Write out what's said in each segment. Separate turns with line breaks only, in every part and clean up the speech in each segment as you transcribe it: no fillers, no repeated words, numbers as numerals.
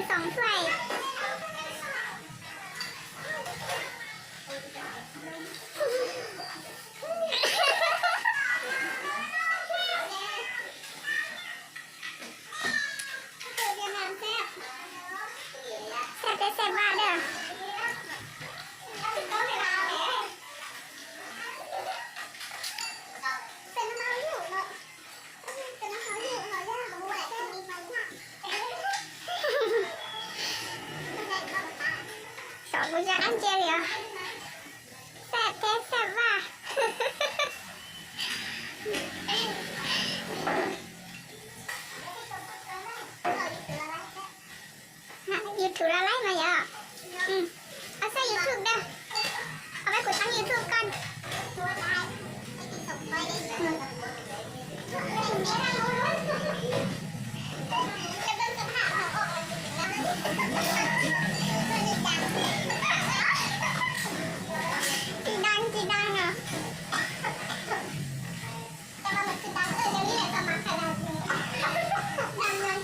2 ถ้วย แซ่บมากเด้อสองกูจะอันเจลียวแซ่บแซ่บว่ะยูทูบอะไรมาเยอะเอาใส่ยูทูบเด้อเอาไปกดตั้งยูทูบก่อนจีดังเนาะแต่มันคือดังเดี๋ยวนี้แหละสมัครกันดังเลย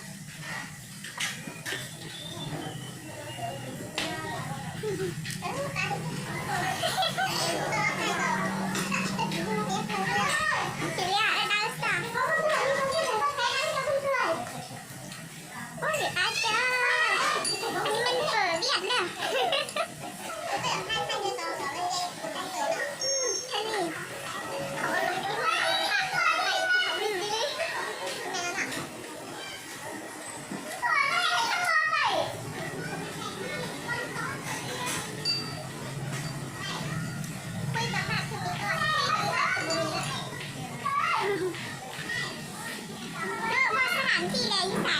ที่ไหนที่ไหน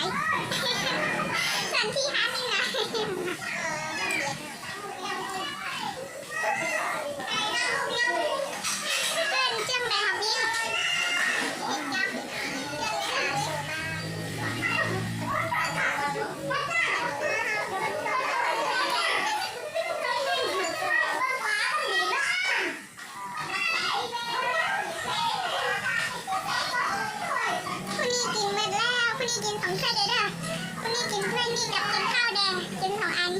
สถานที่หาที่ไหนเพื่อนเจียงไหนครับพี่กิน2 ถ้วยเด้อคุณนี่กินถ้วยนี่กับกินข้าวแดงกิน2 อัน